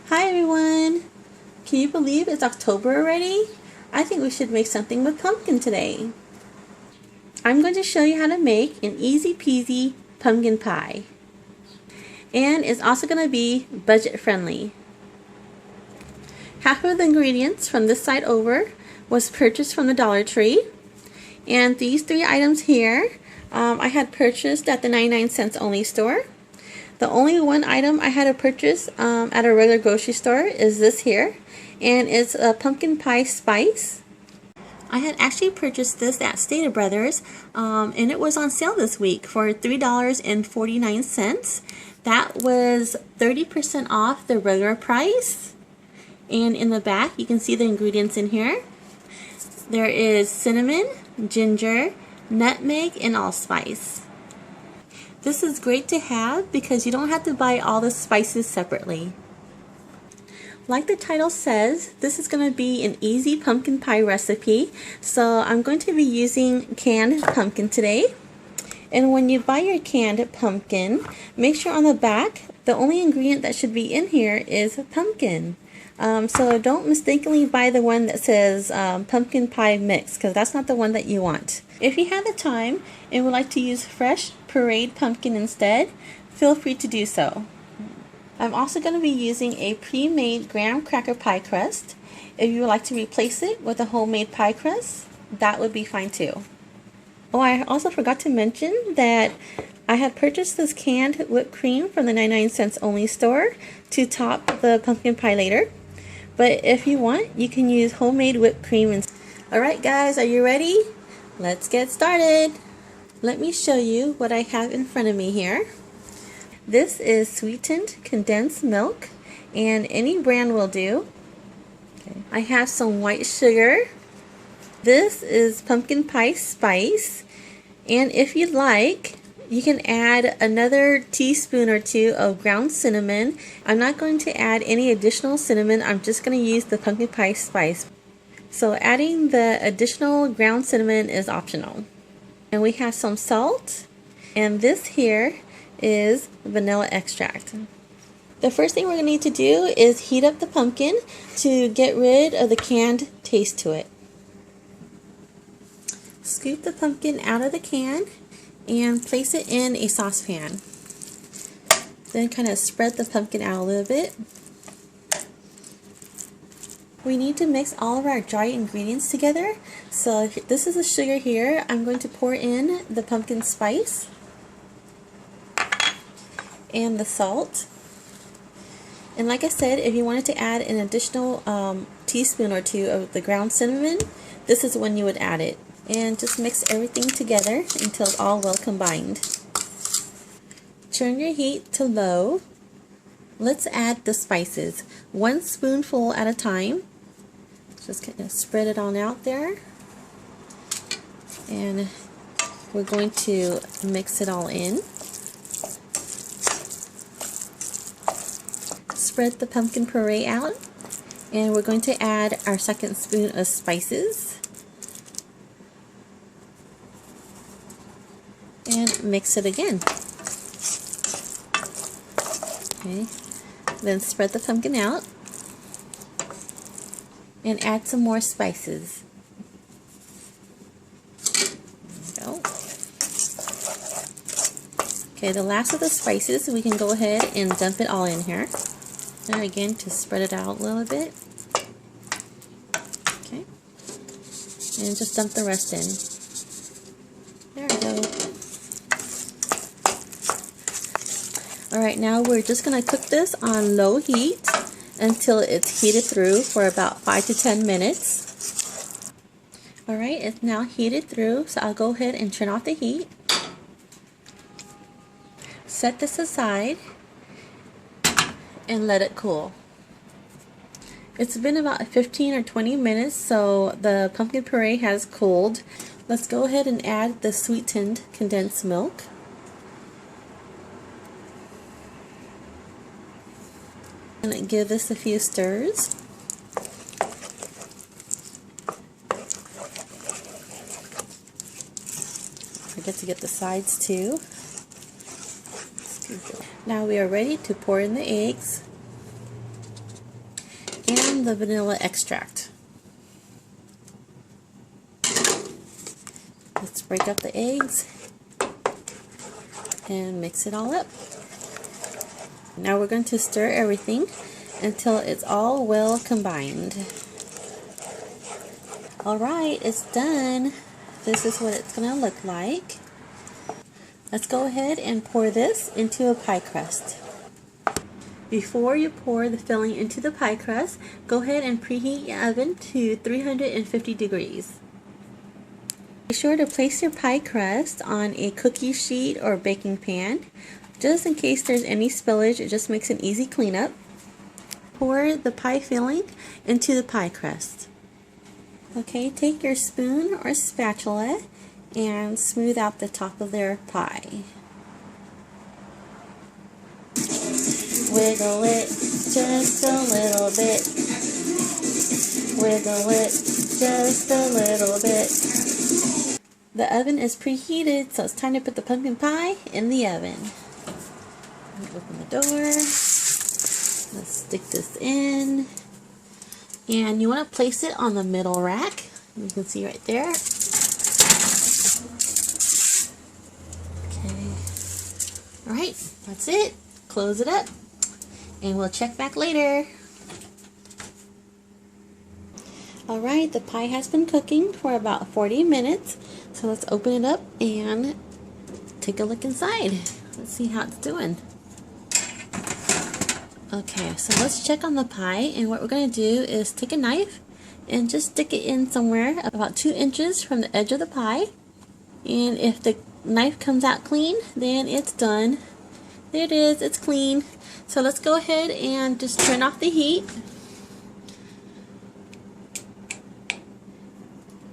Hi everyone! Can you believe it's October already? I think we should make something with pumpkin today. I'm going to show you how to make an easy peasy pumpkin pie. And it's also going to be budget friendly. Half of the ingredients from this side over was purchased from the Dollar Tree. And these three items here I had purchased at the 99 cents only store. The only one item I had to purchase at a regular grocery store is this here, and it's a pumpkin pie spice. I had actually purchased this at Stater Brothers, and it was on sale this week for $3.49. That was 30% off the regular price. And in the back, you can see the ingredients in here. There is cinnamon, ginger, nutmeg, and allspice. This is great to have because you don't have to buy all the spices separately. Like the title says, this is going to be an easy pumpkin pie recipe. So I'm going to be using canned pumpkin today. And when you buy your canned pumpkin, make sure on the back, the only ingredient that should be in here is pumpkin. So don't mistakenly buy the one that says pumpkin pie mix, because that's not the one that you want. If you have the time and would like to use fresh pureed pumpkin instead, feel free to do so. I'm also going to be using a pre-made graham cracker pie crust. If you would like to replace it with a homemade pie crust, that would be fine too. Oh, I also forgot to mention that I had purchased this canned whipped cream from the 99 cents only store to top the pumpkin pie later. But if you want, you can use homemade whipped cream. Alright guys, are you ready? Let's get started. Let me show you what I have in front of me here. This is sweetened condensed milk, and any brand will do. Okay. I have some white sugar. This is pumpkin pie spice, and if you'd like, you can add another teaspoon or two of ground cinnamon. I'm not going to add any additional cinnamon. I'm just going to use the pumpkin pie spice. So adding the additional ground cinnamon is optional. And we have some salt, and this here is vanilla extract. The first thing we're going to need to do is heat up the pumpkin to get rid of the canned taste to it. Scoop the pumpkin out of the can and place it in a saucepan. Then kind of spread the pumpkin out a little bit. We need to mix all of our dry ingredients together. So this is the sugar here. I'm going to pour in the pumpkin spice and the salt. And like I said, if you wanted to add an additional teaspoon or two of the ground cinnamon, this is when you would add it. And just mix everything together until it's all well combined. Turn your heat to low. Let's add the spices, 1 spoonful at a time. Just kind of spread it on out there. And we're going to mix it all in. Spread the pumpkin puree out. And we're going to add our second spoon of spices. And mix it again. Okay. Then spread the pumpkin out and add some more spices. There we go. Okay, the last of the spices, we can go ahead and dump it all in here. There again, to spread it out a little bit. Okay. And just dump the rest in. There we go. Alright, now we're just going to cook this on low heat until it's heated through for about 5 to 10 minutes. Alright, it's now heated through, so I'll go ahead and turn off the heat. Set this aside and let it cool. It's been about 15 or 20 minutes, so the pumpkin puree has cooled. Let's go ahead and add the sweetened condensed milk. And give this a few stirs. Forget to get the sides too. Now we are ready to pour in the eggs. and the vanilla extract. Let's break up the eggs and mix it all up. Now we're going to stir everything until it's all well combined. Alright, it's done. This is what it's going to look like. Let's go ahead and pour this into a pie crust. Before you pour the filling into the pie crust, go ahead and preheat your oven to 350 degrees. Be sure to place your pie crust on a cookie sheet or baking pan. Just in case there's any spillage, it just makes an easy cleanup. Pour the pie filling into the pie crust. Okay, take your spoon or spatula and smooth out the top of their pie. Wiggle it just a little bit. Wiggle it just a little bit. The oven is preheated, so it's time to put the pumpkin pie in the oven. Open the door. Let's stick this in. And you want to place it on the middle rack. You can see right there. Okay. Alright, that's it. Close it up. And we'll check back later. Alright, the pie has been cooking for about 40 minutes. So let's open it up and take a look inside. Let's see how it's doing. Okay, so let's check on the pie, and what we're going to do is take a knife and just stick it in somewhere about 2 inches from the edge of the pie. And if the knife comes out clean, then it's done. There it is, it's clean. So let's go ahead and just turn off the heat.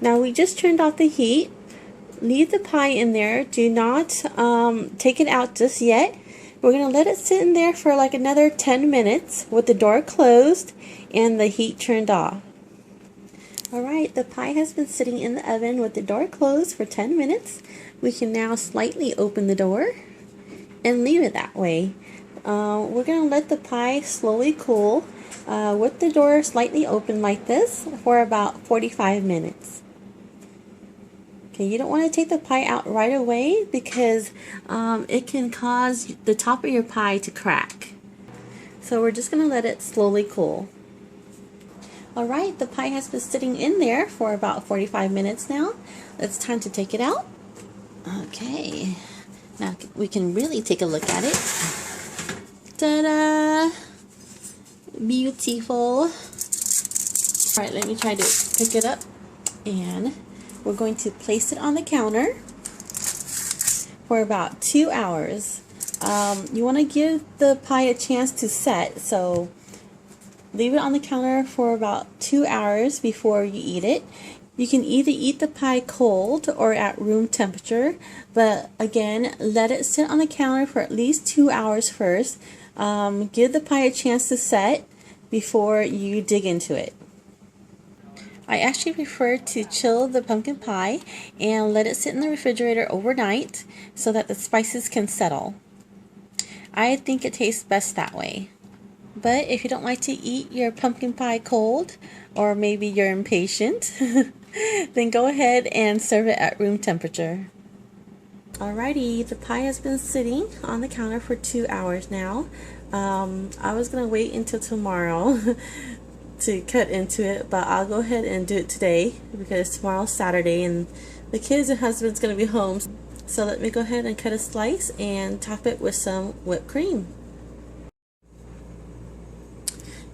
Now we just turned off the heat. Leave the pie in there. Do not take it out just yet. We're going to let it sit in there for like another 10 minutes with the door closed and the heat turned off. Alright, the pie has been sitting in the oven with the door closed for 10 minutes. We can now slightly open the door and leave it that way. We're going to let the pie slowly cool with the door slightly open like this for about 45 minutes. Okay, you don't want to take the pie out right away because it can cause the top of your pie to crack. So we're just going to let it slowly cool. Alright, the pie has been sitting in there for about 45 minutes now. It's time to take it out. Okay, now we can really take a look at it. Ta-da! Beautiful. Alright, let me try to pick it up, and we're going to place it on the counter for about 2 hours. You want to give the pie a chance to set, so leave it on the counter for about 2 hours before you eat it. You can either eat the pie cold or at room temperature, but again, let it sit on the counter for at least 2 hours first. Give the pie a chance to set before you dig into it. I actually prefer to chill the pumpkin pie and let it sit in the refrigerator overnight so that the spices can settle. I think it tastes best that way. But if you don't like to eat your pumpkin pie cold, or maybe you're impatient, then go ahead and serve it at room temperature. Alrighty, the pie has been sitting on the counter for 2 hours now. I was going to wait until tomorrow to cut into it, but I'll go ahead and do it today because tomorrow's Saturday and the kids and husband's going to be home. So let me go ahead and cut a slice and top it with some whipped cream.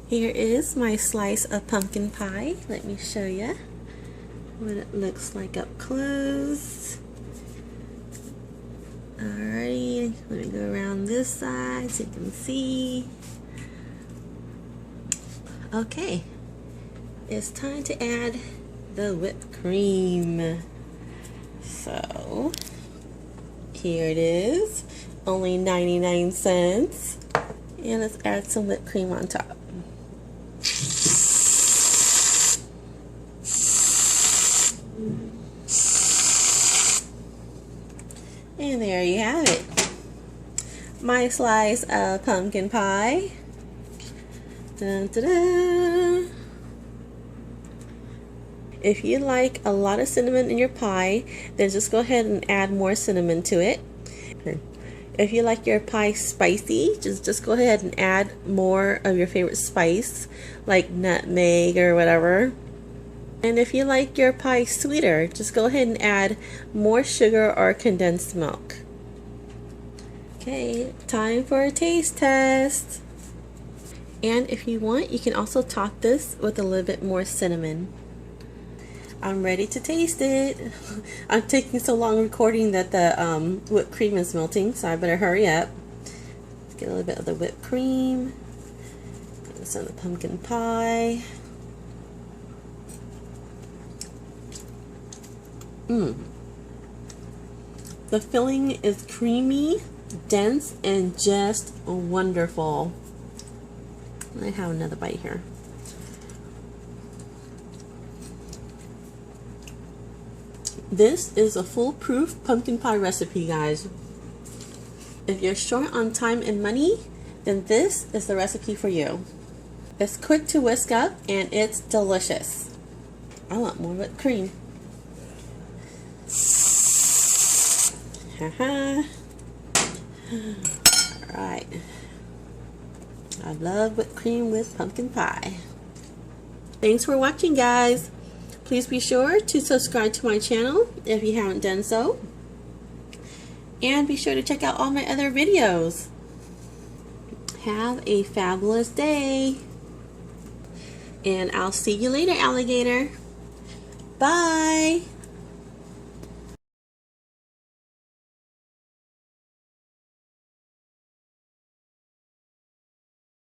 Here is my slice of pumpkin pie. Let me show you what it looks like up close. Alrighty, let me go around this side so you can see. Okay, it's time to add the whipped cream. So, here it is, only 99 cents. And let's add some whipped cream on top. And there you have it. My slice of pumpkin pie. Dun, dun, dun. If you like a lot of cinnamon in your pie, then just go ahead and add more cinnamon to it. If you like your pie spicy, just go ahead and add more of your favorite spice, like nutmeg or whatever. And if you like your pie sweeter, just go ahead and add more sugar or condensed milk. Okay, time for a taste test. And if you want, you can also top this with a little bit more cinnamon. I'm ready to taste it. I'm taking so long recording that the whipped cream is melting, so I better hurry up. Let's get a little bit of the whipped cream. Get some of the pumpkin pie. The filling is creamy, dense, and just wonderful. I have another bite here. This is a foolproof pumpkin pie recipe, guys. If you're short on time and money, then this is the recipe for you. It's quick to whisk up and it's delicious. I want more whipped cream. Haha. Alright. I love whipped cream with pumpkin pie. Thanks for watching, guys. Please be sure to subscribe to my channel if you haven't done so. And be sure to check out all my other videos. Have a fabulous day. And I'll see you later, alligator. Bye.